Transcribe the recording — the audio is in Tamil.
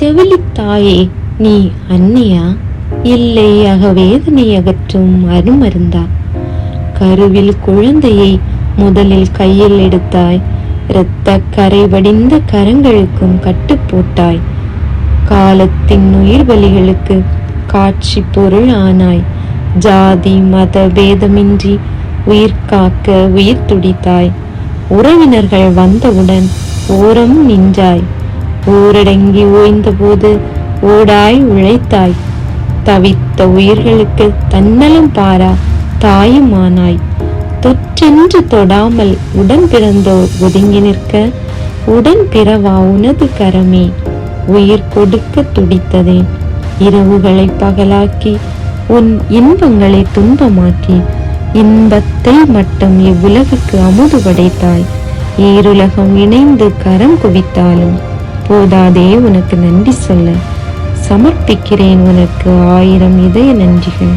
செவிலித்தாயே, நீ அன்னையா, இல்லை அகவேதனை அகற்றும் அருமருந்தா? கருவில் குழந்தையை முதலில் கையில் எடுத்தாய், இரத்த கரை வடிந்த கரங்களுக்கும் கட்டு போட்டாய். காலத்தின் உயிர் பலிகளுக்கு காட்சி பொருள் ஆனாய். ஜாதி மத பேதமின்றி உயிர் காக்க உயிர் துடித்தாய். உறவினர்கள் வந்தவுடன் ஓரம் நின்றாய். ஊரடங்கி ஓய்ந்தபோது ஓடாய் உழைத்தாய். தவித்த உயிர்களுக்கு தன்னலம் பாரா தாயுமானாய். தொற்றென்று தொடாமல் உடன் பிறந்தோர் ஒதுங்கி நிற்க உடன் பிறவா உனது கரமே உயிர் கொடுக்க துடித்ததே. இரவுகளை பகலாக்கி உன் இன்பங்களை துன்பமாக்கி இன்பத்தை மட்டும் இவ்வுலகுக்கு அமுது படைத்தாய். ஈருலகம் இணைந்து கரம் குவித்தாலும் போதாதே உனக்கு நன்றி சொல்ல. சமர்ப்பிக்கிறேன் உனக்கு 1000 இதய நன்றிகள்.